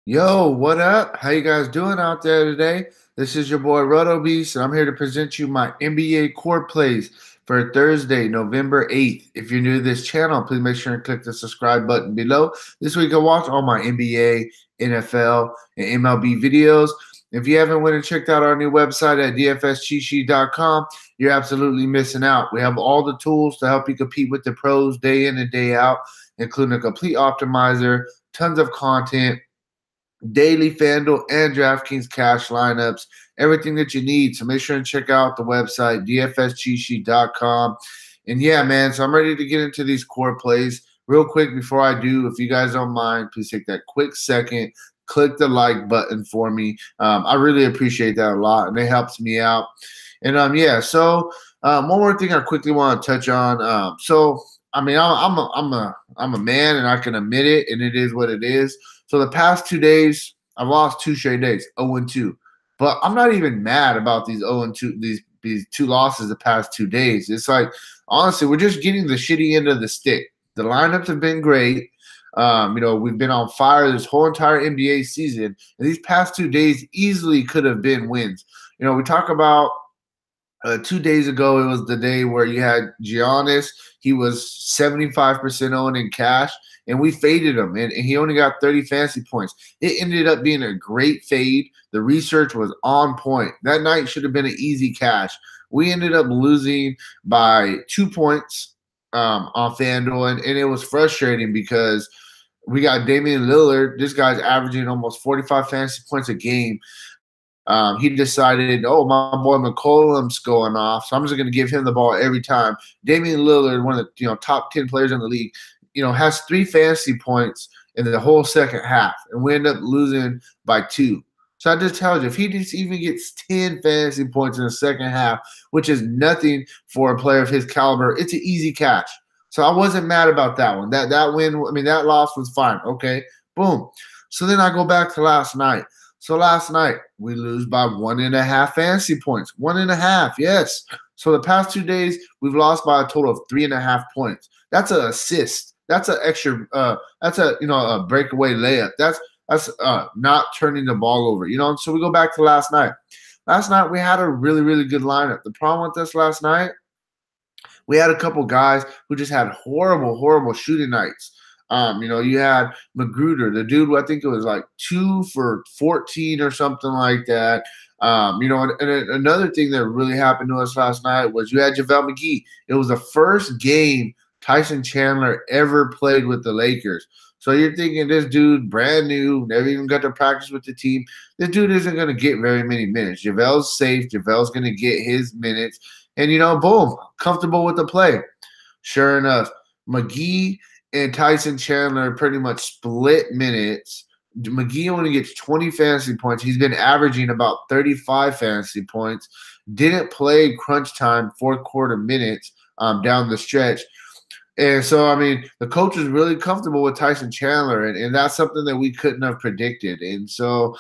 Yo, what up? How you guys doing out there today? This is your boy Roto Beast, and I'm here to present you my NBA core plays for Thursday, November 8th. If you're new to this channel, please make sure and click the subscribe button below. This way you can watch all my NBA, NFL, and MLB videos. If you haven't went and checked out our new website at dfscheatsheet.com, you're absolutely missing out. We have all the tools to help you compete with the pros day in and day out, including a complete optimizer, tons of content, daily Fanduel and Draftkings cash lineups, everything that you need. So make sure and check out the website, dfscheatsheet.com. And yeah, man, so I'm ready to get into these core plays. Real quick before I do, if you guys don't mind, please take that quick second, click the like button for me. I really appreciate that a lot, and it helps me out. And yeah, so one more thing I quickly want to touch on. I mean, I'm a man, and I can admit it, and it is what it is. So the past 2 days, I've lost two straight days, 0-2. But I'm not even mad about these 0-2, these two losses the past 2 days. It's like, honestly, we're just getting the shitty end of the stick. The lineups have been great. We've been on fire this whole entire NBA season, and these past 2 days easily could have been wins. We talk about 2 days ago, it was the day where you had Giannis. He was 75% owned in cash, and we faded him, and he only got 30 fantasy points. It ended up being a great fade. The research was on point. That night should have been an easy cash. We ended up losing by 2 points on FanDuel, and it was frustrating because we got Damian Lillard. This guy's averaging almost 45 fantasy points a game. He decided, oh, my boy McCollum's going off, so I'm just going to give him the ball every time. Damian Lillard, one of the top 10 players in the league, has 3 fantasy points in the whole second half, and we end up losing by 2. So I just tell you, if he just even gets 10 fantasy points in the second half, which is nothing for a player of his caliber, it's an easy catch. So I wasn't mad about that one. That win, that loss was fine. Okay, boom. So then I go back to last night. So last night, we lose by 1.5 fantasy points. 1.5, yes. So the past 2 days, we've lost by a total of 3.5 points. That's an assist. That's an extra. That's a breakaway layup. That's not turning the ball over. So we go back to last night. Last night we had a really, really good lineup. The problem with us last night, we had a couple guys who just had horrible, horrible shooting nights. You had Magruder, the dude who I think it was like 2 for 14 or something like that. And another thing that really happened to us last night was you had JaVale McGee. It was the first game Tyson Chandler ever played with the Lakers. So you're thinking this dude, brand new, never even got to practice with the team. This dude isn't going to get very many minutes. JaVale's safe. JaVale's going to get his minutes. And, boom, comfortable with the play. Sure enough, McGee and Tyson Chandler pretty much split minutes. McGee only gets 20 fantasy points. He's been averaging about 35 fantasy points. Didn't play crunch time, fourth quarter minutes down the stretch. And so, the coach is really comfortable with Tyson Chandler, and that's something that we couldn't have predicted. And so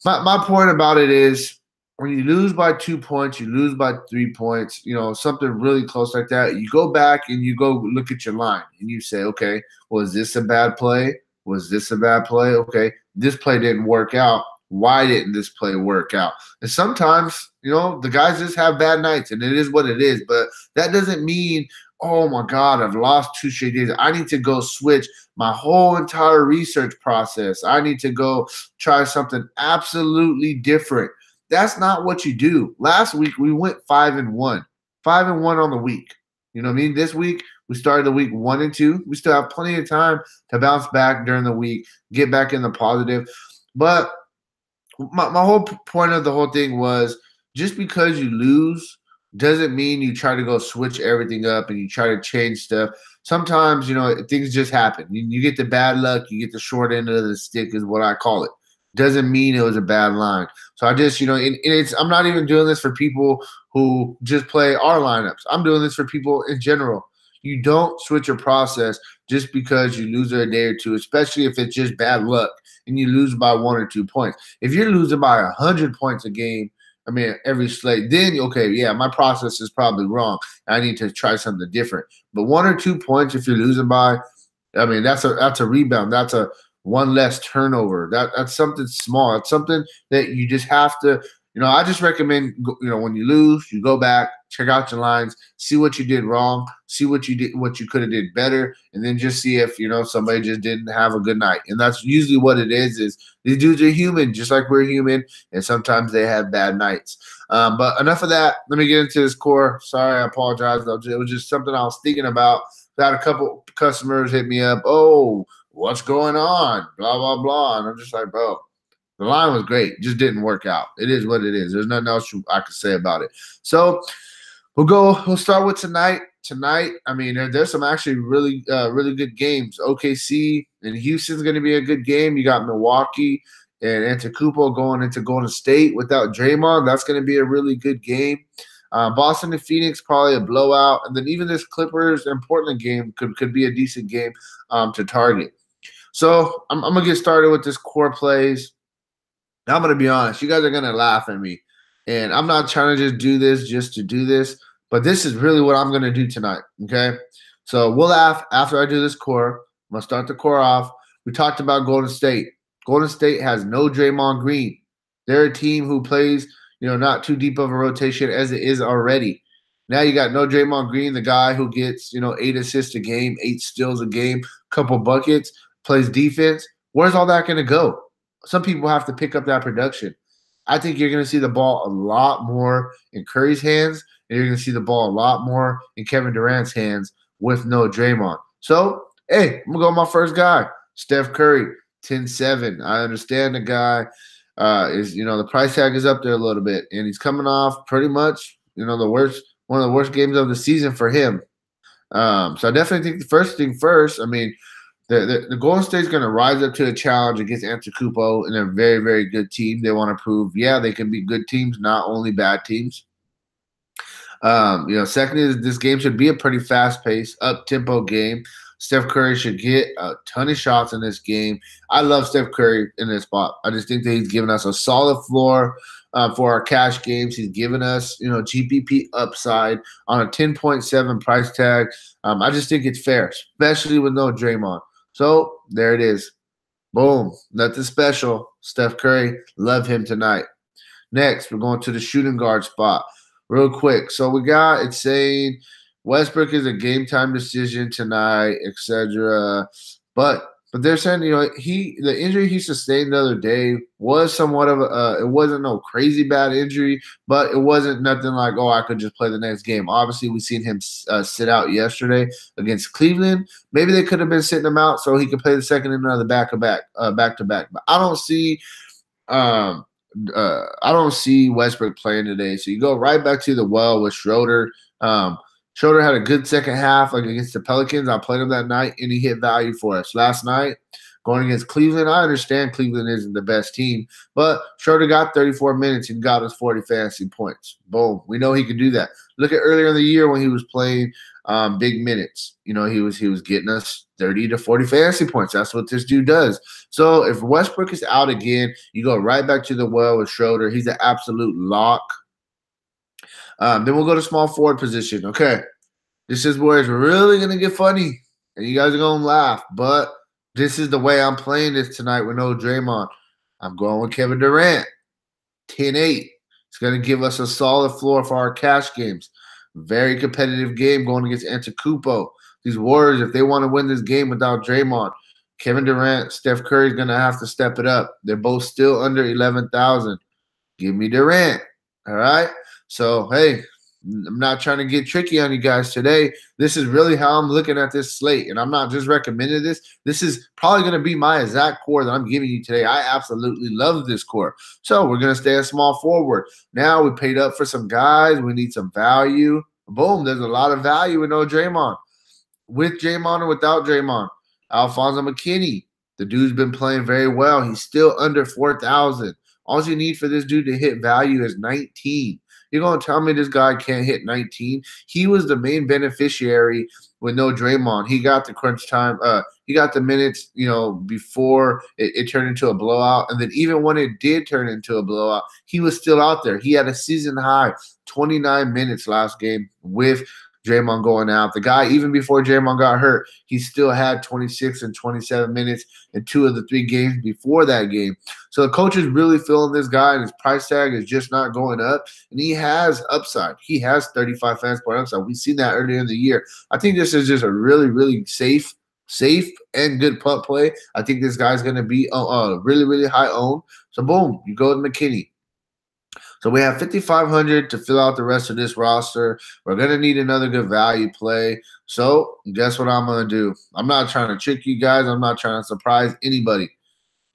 my point about it is when you lose by 2 points, you lose by 3 points, something really close like that, you go back and you go look at your line and you say, okay, was this a bad play? Was this a bad play? Okay, this play didn't work out. Why didn't this play work out? And sometimes, the guys just have bad nights, and it is what it is. But that doesn't mean, oh my God, I've lost 2 straight days. I need to go switch my whole entire research process. I need to go try something absolutely different. That's not what you do. Last week, we went 5-1. 5-1 on the week. You know what I mean? This week, we started the week 1-2. We still have plenty of time to bounce back during the week, get back in the positive. But my whole point of the whole thing was just because you lose doesn't mean you try to go switch everything up and you try to change stuff. Sometimes, things just happen. You get the bad luck. You get the short end of the stick is what I call it. Doesn't mean it was a bad line. So I just, I'm not even doing this for people who just play our lineups. I'm doing this for people in general. You don't switch your process just because you lose a day or two, especially if it's just bad luck and you lose by 1 or 2 points. If you're losing by 100 points a game, every slate, then, okay, yeah, my process is probably wrong. I need to try something different. But 1 or 2 points, if you're losing by, that's a rebound. That's a one less turnover. That's something small. It's something that you just have to. I just recommend. When you lose, you go back, check out your lines, see what you did wrong, see what you could have did better, and then just see if somebody just didn't have a good night. And that's usually what it is. Is these dudes are human, just like we're human, and sometimes they have bad nights. But enough of that. Let me get into this core. Sorry, I apologize. It was just something I was thinking about. Got a couple customers hit me up. Oh, what's going on? Blah, blah, blah. And I'm just like, bro, the line was great. Just didn't work out. It is what it is. There's nothing else I could say about it. So we'll start with tonight. Tonight, I mean, there's some actually really good games. OKC and Houston's going to be a good game. You got Milwaukee and Antetokounmpo going into Golden State without Draymond. That's going to be a really good game. Boston and Phoenix, probably a blowout. And then even this Clippers and Portland game could be a decent game to target. So I'm going to get started with this core plays. Now, I'm going to be honest. You guys are going to laugh at me. And I'm not trying to just do this just to do this. But this is really what I'm going to do tonight, okay? So we'll laugh after I do this core. I'm going to start the core off. We talked about Golden State. Golden State has no Draymond Green. They're a team who plays, not too deep of a rotation as it is already. Now you got no Draymond Green, the guy who gets, 8 assists a game, 8 steals a game, couple buckets, plays defense. Where's all that going to go? Some people have to pick up that production. I think you're going to see the ball a lot more in Curry's hands, and you're going to see the ball a lot more in Kevin Durant's hands with no Draymond. So, hey, I'm going to go with my first guy, Steph Curry, 10-7. I understand the guy is, the price tag is up there a little bit, and he's coming off pretty much, one of the worst games of the season for him. So I definitely think the first thing first, I mean, the Golden State's going to rise up to the challenge against Antetokounmpo and a very, very good team. They want to prove, they can be good teams, not only bad teams. Second is this game should be a pretty fast-paced, up-tempo game. Steph Curry should get a ton of shots in this game. I love Steph Curry in this spot. I just think that he's given us a solid floor for our cash games. He's given us, GPP upside on a 10.7 price tag. I just think it's fair, especially with no Draymond. So there it is. Boom. Nothing special. Steph Curry, love him tonight. Next, we're going to the shooting guard spot real quick. So it's saying Westbrook is a game time decision tonight, etc. But they're saying, the injury he sustained the other day was somewhat of it wasn't no crazy bad injury, but it wasn't nothing like, oh, I could just play the next game. Obviously, we seen him sit out yesterday against Cleveland. Maybe they could have been sitting him out so he could play the second and another back to back. But I don't see Westbrook playing today. So you go right back to the well with Schroeder. Schroeder had a good second half against the Pelicans. I played him that night, and he hit value for us. Last night, going against Cleveland, I understand Cleveland isn't the best team, but Schroeder got 34 minutes and got us 40 fantasy points. Boom. We know he can do that. Look at earlier in the year when he was playing big minutes. He was getting us 30 to 40 fantasy points. That's what this dude does. So if Westbrook is out again, you go right back to the well with Schroeder. He's an absolute lock. Then we'll go to small forward position. Okay, this is where it's really going to get funny, and you guys are going to laugh, but this is the way I'm playing this tonight with no Draymond. I'm going with Kevin Durant, 10-8. It's going to give us a solid floor for our cash games. Very competitive game going against Antetokounmpo. These Warriors, if they want to win this game without Draymond, Kevin Durant, Steph Curry is going to have to step it up. They're both still under 11,000. Give me Durant, all right? So, hey, I'm not trying to get tricky on you guys today. This is really how I'm looking at this slate, and I'm not just recommending this. This is probably going to be my exact core that I'm giving you today. I absolutely love this core. So we're going to stay a small forward. Now we paid up for some guys. We need some value. Boom, there's a lot of value with no Draymond. With Draymond or without Draymond. Alfonso McKinney, the dude's been playing very well. He's still under 4,000. All you need for this dude to hit value is 19. You're going to tell me this guy can't hit 19? He was the main beneficiary with no Draymond. He got the crunch time. He got the minutes, before it turned into a blowout. And then even when it did turn into a blowout, he was still out there. He had a season high 29 minutes last game with Draymond going out. The guy, even before Draymond got hurt, he still had 26 and 27 minutes in 2 of the 3 games before that game. So the coach is really feeling this guy, and his price tag is just not going up. And he has upside. He has 35 fantasy point upside. We've seen that earlier in the year. I think this is just a really, really safe and good punt play. I think this guy's going to be really, really high owned. So boom, you go to McKinney. So we have 5,500 to fill out the rest of this roster. We're going to need another good value play. So guess what I'm going to do? I'm not trying to trick you guys. I'm not trying to surprise anybody.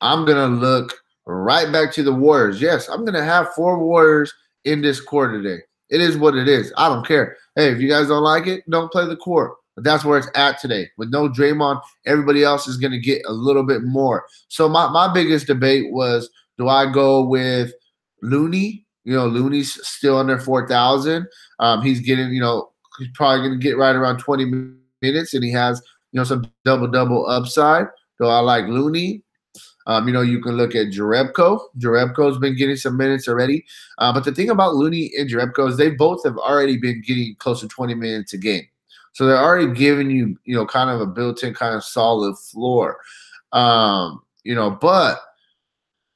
I'm going to look right back to the Warriors. Yes, I'm going to have 4 Warriors in this core today. It is what it is. I don't care. Hey, if you guys don't like it, don't play the core. But that's where it's at today. With no Draymond, everybody else is going to get a little bit more. So my biggest debate was, do I go with Looney? Looney's still under 4,000. He's getting, he's probably going to get right around 20 minutes, and he has, some double-double upside. So I like Looney. You can look at Jerebko. Jerebko's been getting some minutes already. But the thing about Looney and Jerebko is they both have already been getting close to 20 minutes a game. So they're already giving you, kind of a built-in kind of solid floor. But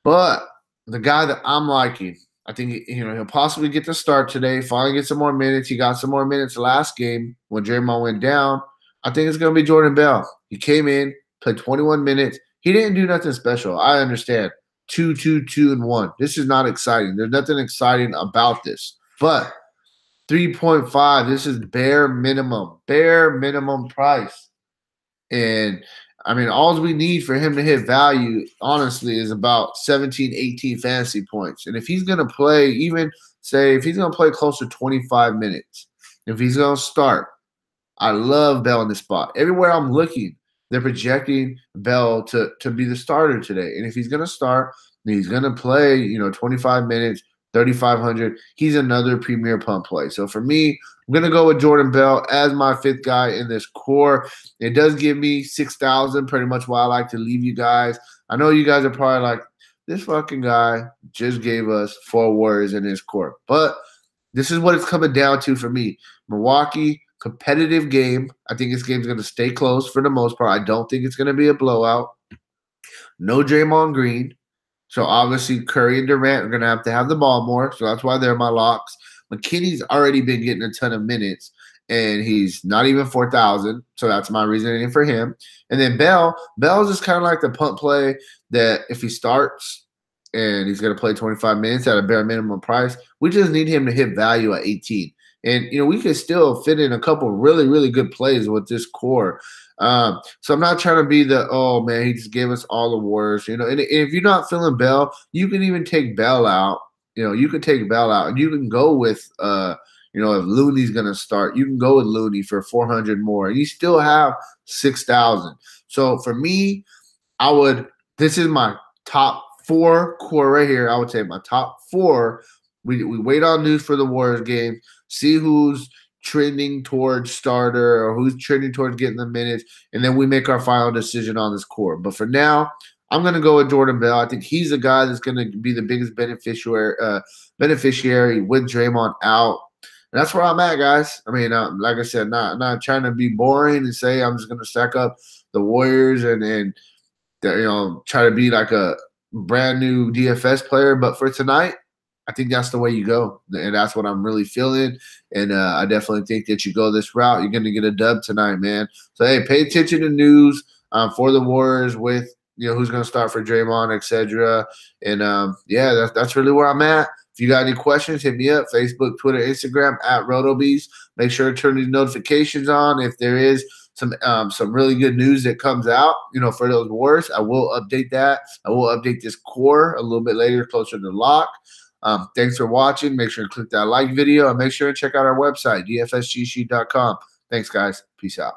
the guy that I'm liking, I think, he'll possibly get the start today, finally get some more minutes. He got some more minutes last game when Draymond went down. I think it's going to be Jordan Bell. He came in, played 21 minutes. He didn't do nothing special. I understand. 2, 2, 2, and 1. This is not exciting. There's nothing exciting about this. But 3.5, this is bare minimum price. And all we need for him to hit value, honestly, is about 17, 18 fantasy points. And if he's going to play, if he's going to play close to 25 minutes, if he's going to start, I love Bell in this spot. Everywhere I'm looking, they're projecting Bell to be the starter today. And if he's going to start, he's going to play, 25 minutes, 3,500. He's another premier punt play. So for me, I'm going to go with Jordan Bell as my 5th guy in this core. It does give me 6,000, pretty much why I like to leave you guys. I know you guys are probably like, this fucking guy just gave us 4 Warriors in his core. But this is what it's coming down to for me. Milwaukee, competitive game. I think this game's going to stay close for the most part. I don't think it's going to be a blowout. No Draymond Green. So obviously Curry and Durant are going to have the ball more. So that's why they're my locks. McKinney's already been getting a ton of minutes, and he's not even 4,000. So that's my reasoning for him. And then Bell's just kind of like the punt play that if he starts and he's going to play 25 minutes at a bare minimum price, we just need him to hit value at 18. And, we can still fit in a couple really, really good plays with this core. So I'm not trying to be oh, man, he just gave us all the Warriors. And if you're not feeling Bell, you can even take Bell out. You can take Bell out, and you can go with, if Looney's going to start, you can go with Looney for 400 more. And you still have 6,000. So for me, this is my top 4 core right here. I would say my top 4. We wait on news for the Warriors game, see who's trending towards starter or who's trending towards getting the minutes, and then we make our final decision on this core. But for now, I'm going to go with Jordan Bell. I think he's the guy that's going to be the biggest beneficiary with Draymond out. And that's where I'm at, guys. Like I said, not trying to be boring and say I'm just going to stack up the Warriors and try to be like a brand new DFS player. But for tonight, I think that's the way you go, and that's what I'm really feeling. And I definitely think that you go this route, you're going to get a dub tonight, man. So, hey, pay attention to news for the Warriors with, who's going to start for Draymond, etc. And, that's really where I'm at. If you got any questions, hit me up, Facebook, Twitter, Instagram, at RotoBeast. Make sure to turn these notifications on. If there is some really good news that comes out, for those Warriors, I will update that. I will update this core a little bit later, closer to lock. Thanks for watching. Make sure to click that like video and make sure to check out our website, dfsgsheet.com. Thanks, guys. Peace out.